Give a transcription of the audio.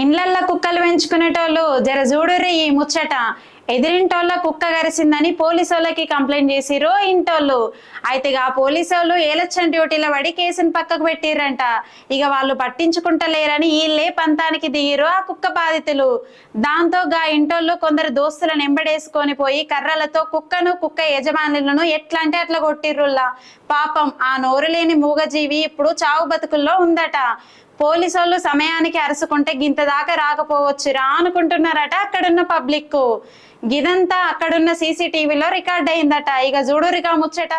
ఇండ్లల్లో కుక్కలు పెంచుకునేటోళ్ళు జర చూడుర్రి ఈ ముచ్చట. ఎదిరింటోళ్ళ కుక్క గరిసిందని పోలీసోళ్ళకి కంప్లైంట్ చేసిరు ఇంటోళ్ళు. అయితే ఆ పోలీసోళ్ళు ఏలక్షన్ డ్యూటీలో పడి కేసుని పక్కకు పెట్టిర్రంట. ఇక వాళ్ళు పట్టించుకుంటలేరని వీళ్ళే పంతానికి దిగిరు ఆ కుక్క బాధితులు. దాంతో గా ఇంటోళ్ళు కొందరు దోస్తులను ఎంబడేసుకొని పోయి కర్రలతో కుక్కను కుక్క యజమానులను ఎట్లా అంటే అట్లా కొట్టిర్రుల్లా. పాపం ఆ నోరు లేని మూగజీవి ఇప్పుడు చావు బతుకుల్లో ఉందట. పోలీసోళ్ళు సమయానికి అరుసుకుంటే గింత దాకా రాకపోవచ్చురా అనుకుంటున్నారట అక్కడున్న పబ్లిక్. గిదంతా అక్కడున్న సీసీటీవీలో రికార్డ్ అయిందట. ఇక చూడురిగా ముచ్చట.